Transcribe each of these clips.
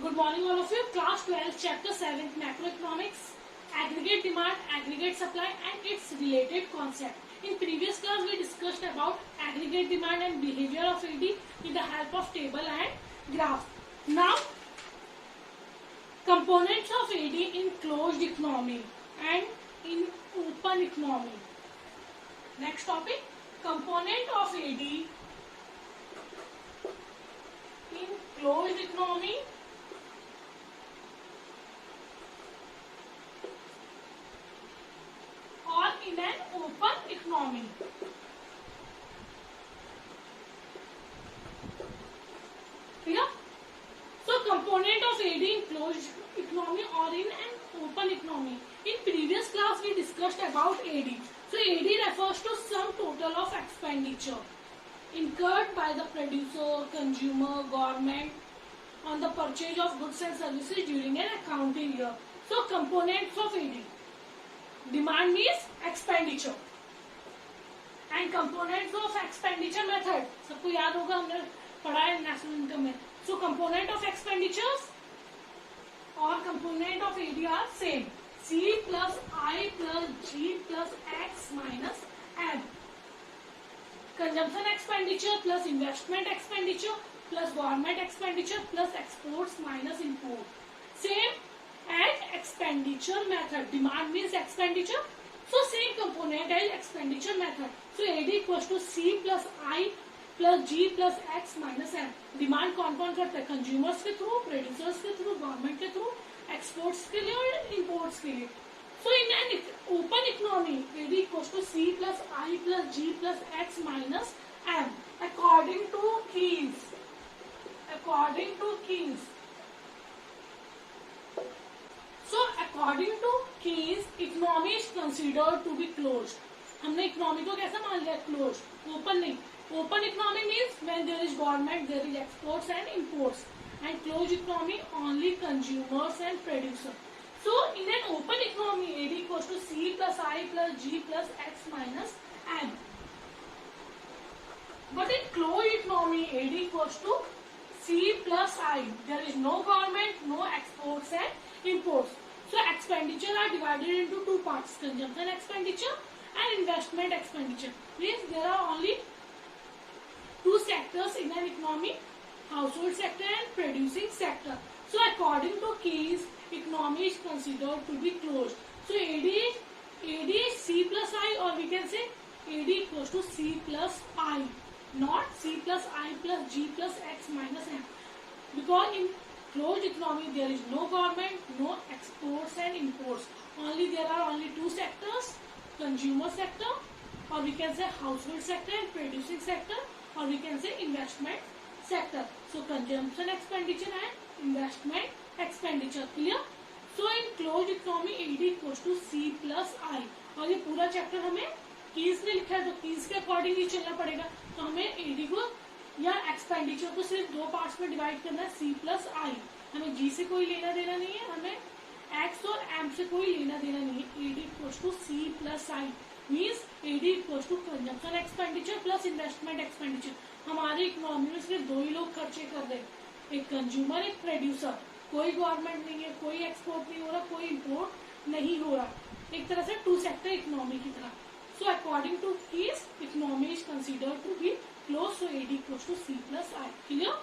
Good morning, all of you. Class 12, Chapter 7, Macroeconomics, Aggregate Demand, Aggregate Supply, and its related concept. In previous class, we discussed about aggregate demand and behavior of AD with the help of table and graph. Now, components of AD in closed economy and in open economy. Next topic, component of AD in closed economy or in an open economy. Clear? So component of AD in closed economy or in an open economy. In previous class we discussed about AD. So AD refers to sum total of expenditure incurred by the producer, consumer, government on the purchase of goods and services during an accounting year. So components of AD. Demand means expenditure and components of expenditure method सबको याद होगा, हमने पढ़ा है national income में. So component of expenditures or component of AD are same. C plus I plus G plus X minus M. Consumption expenditure plus investment expenditure plus government expenditure plus exports minus import. Same as expenditure method. Demand means expenditure. So same component as expenditure method. So AD equals to C plus I plus G plus X minus M. Demand कौन कौन करता है? Consumers के through, producers के through, government के through, exports के लिए और इम्पोर्ट्स के लिए. So in an open economy AD equals to C plus I plus G plus X minus M according to Keynes. According to Keynes. So according to Keynes, economy is considered to be closed. हमने economy को कैसा मान लिया? Close, open नहीं. Open economy means when there is government, there is exports and imports, and closed economy only consumers and producers. So in an open economy, AD equals to C plus I plus G plus X minus M. But in closed economy, AD equals to C plus I. There is no government, no exports and imports. So expenditure are divided into two parts: consumption expenditure and investment expenditure. Means there are only two sectors in an economy: household sector and producing sector. So according to Keynes, economy is considered to be closed. So AD is C plus I, or we can say AD equals to C plus I, not C plus I plus G plus X minus M. Because in closed economy there is no government, no exports and imports. There are only two sectors: consumer sector, or we can say household sector, and producing sector, or we can say investment sector. So consumption expenditure and investment expenditure. Clear? So in closed economy AD equals to C plus I. और ये पूरा chapter हमें keys ने लिखा है, तो keys के according ही चलना पड़ेगा. तो हमें AD को या एक्सपेंडिचर को सिर्फ दो पार्ट्स में डिवाइड करना है, C प्लस I. हमें G से कोई लेना देना नहीं है, हमें X और M से कोई लेना देना नहीं है. AD equals to C plus I means AD equals to consumption expenditure plus investment expenditure. हमारी इकोनॉमी में सिर्फ दो ही लोग खर्चे कर रहे हैं, एक कंज्यूमर, एक प्रोड्यूसर. कोई गवर्नमेंट नहीं है, कोई एक्सपोर्ट नहीं हो रहा, कोई इम्पोर्ट नहीं हो रहा. एक तरह से टू सेक्टर इकोनॉमी की तरह. So according to Keynes, economy is considered to be close. So AD equals to C plus I. Clear?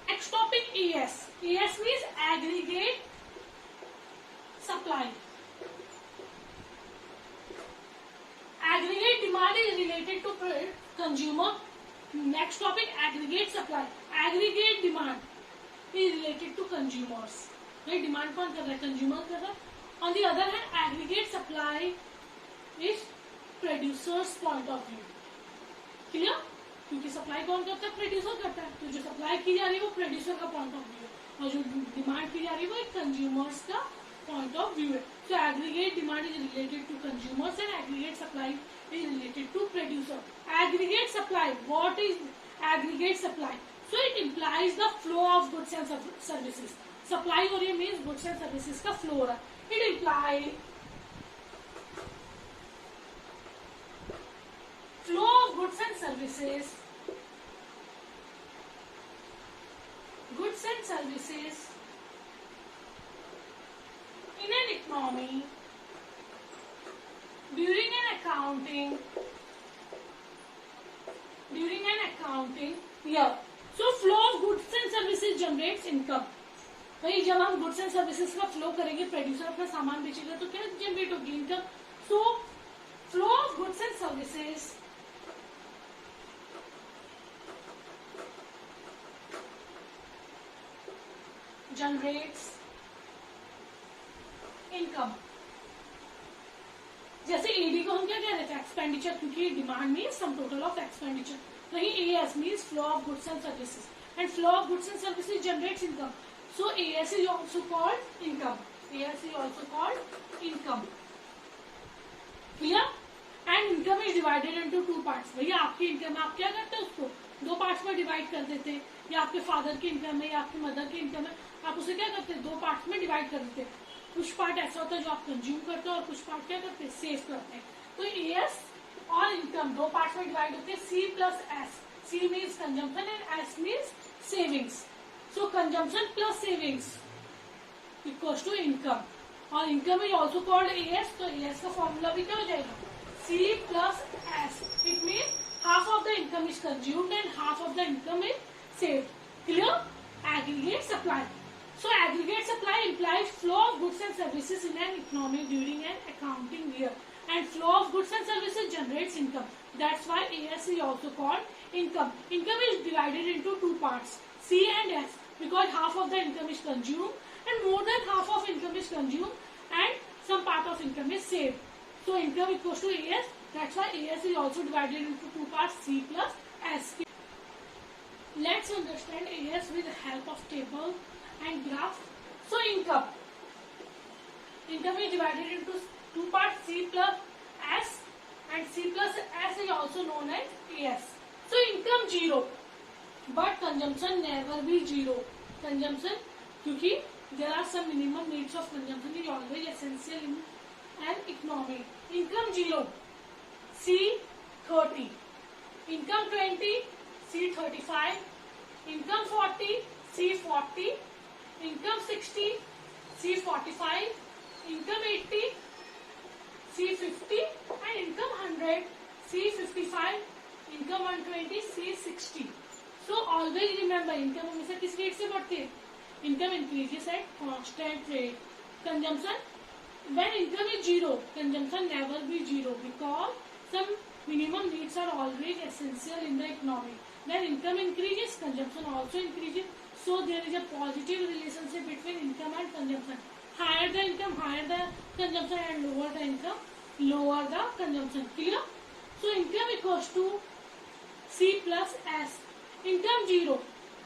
Next topic, AS. AS means aggregate supply. Aggregate demand is related to consumer. Next topic, aggregate supply. Aggregate demand is related to consumers. Right? Demand कौन कर रहा है? Consumer कर रहा है. On the other hand, aggregate supply is producer's point of view. Clear? क्योंकि supply कौन करता है? प्रोड्यूसर करता है. तो जो सप्लाई की जा रही है वो प्रोड्यूसर का पॉइंट ऑफ व्यू है, और जो डिमांड की जा रही है वो एक कंज्यूमर्स का पॉइंट ऑफ व्यू है. So aggregate demand is related to consumers and aggregate supply is related to producer. Aggregate supply. What is aggregate supply? So it implies the flow of goods and services. Supply हो रही है means goods and services का flow हो रहा है. It implies flow of goods and services and services in an economy during an accounting year. So flow of goods and services generates income. भाई जब हम गुड्स एंड सर्विसेज का flow करेंगे, producer अपना सामान बेचेगा तो क्या जनरेट होगी? Income. So flow of goods and services generates income. जैसे एडी को हम क्या कह रहे थे? एक्सपेंडिचर, क्योंकि demand means sum total of expenditure. वही AS means flow of goods and services, and flow of goods and services generates income. So AS is also called income. AS is also called income. Clear? And income is divided into two parts. भैया आपकी income आप क्या करते हैं? उसको दो parts में divide कर देते हैं. या आपके फादर की इनकम है या आपकी मदर की इनकम है, आप उसे क्या करते हैं? दो पार्ट्स में डिवाइड कर देते हैं. कुछ पार्ट ऐसा होता है जो आप कंज्यूम करते हैं और कुछ पार्ट क्या करते हैं? सेव करते हैं. तो एएस और इनकम दो पार्ट्स में डिवाइड होते हैं. C plus S. C means consumption and S means savings. So consumption plus savings equals to income. और income is also called AS. तो AS का फॉर्मूला भी क्या हो जाएगा? C plus S. It means half of the income is consumed and half of the income is saved. Clear? Aggregate supply. So aggregate supply implies flow of goods and services in an economy during an accounting year. And flow of goods and services generates income. That's why AS is also called income. Income is divided into two parts, C and S. Because half of the income is consumed and more than half of income is consumed and some part of income is saved. So income equals to AS. That's why AS is also divided into two parts, C plus S. Let's understand AS with the help of table and graph. So income is divided into two parts, C plus S, and C plus S is also known as AS. So income 0. But consumption never be 0. Consumption, क्योंकि there are some minimum needs of consumption is always essential in an economy. Income 0, C 30. Income 20, C 35. Income 40, C 40. Income 60, C 45. Income 80, C 50. And income 100, C 55. Income 120, C 60. So always remember, income हमेशा किस rate से बढ़ती है? Income increases at constant rate. Consumption, when income is 0, consumption never be 0 because some minimum needs are always essential in the economy. When income increases, consumption also increases. So there is a positive relationship between income and consumption. Higher the income, higher the consumption, and lower the income, lower the consumption. Clear? So income equals to C plus S. Income 0,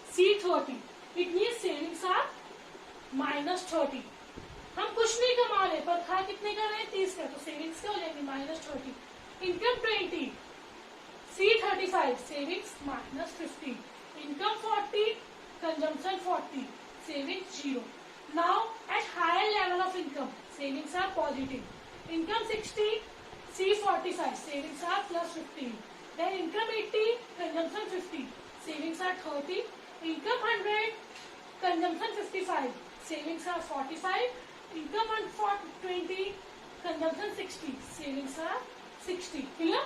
C 30. It means savings are minus 30. हम कुछ नहीं कमा रहे पर खा कितने का रहे? 30 का. तो सेविंग्स क्या हो जाएंगे? minus 30. Income 20, C 35. Savings minus 15. Income 40, consumption 40. Savings 0. Now at higher level of income, savings are positive. Income 60, C 45. Savings are plus 15. Then income 80, consumption 50. Savings are 30. Income 100, consumption 55. Savings are 45. Income 20, consumption 60. Savings are 60. Clear?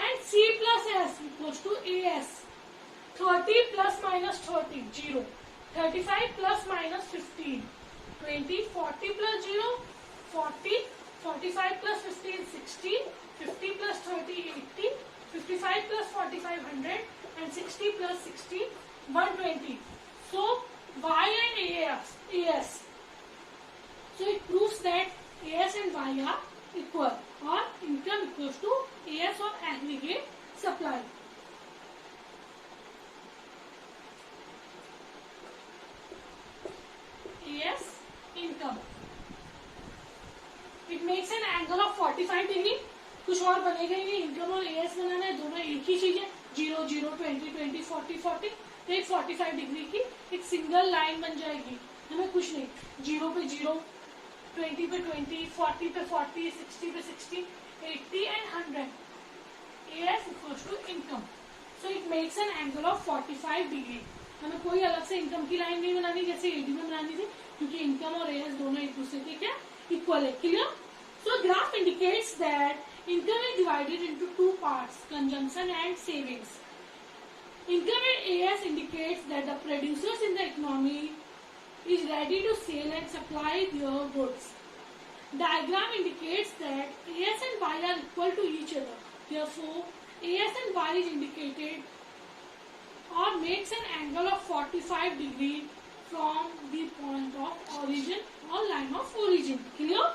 And C plus S equals to AS. 30 plus minus 30, 0. 35 plus minus 15, 20. 40 plus 0, 40. 45 plus 15, 60. 50 plus 30, 80. 55 plus 45, 100. And 60 plus 60, 120. So Y and AS. So it proves that AS and Y are equal, or income equals to AS or aggregate supply. AS income. It makes an angle of 45 degree. कुछ और बनेगा ही नहीं. Income और as बनाना है, दोनों एक ही चीज है. 0 0 20 20 40 40. तो एक 45 डिग्री की एक सिंगल लाइन बन जाएगी. हमें कुछ नहीं. 0 पे 0, 20 पे 20, 40 पे 40, 60 पे 60, 80 and 100. AS equals to income. So it makes an angle of 45 degree. हमें कोई अलग से इनकम की लाइन नहीं बनानी जैसे एडी में बनानी थी, क्योंकि इनकम और एएस दोनों एक दूसरे के क्या इक्वल है. Clear? So graph indicates that income is divided into two parts, consumption and savings. Income in AS indicates that the producers in the economy is ready to sell and supply their goods. Diagram indicates that AS and Y are equal to each other. Therefore, AS and Y is indicated or makes an angle of 45 degree from the point of origin or line of origin. Clear?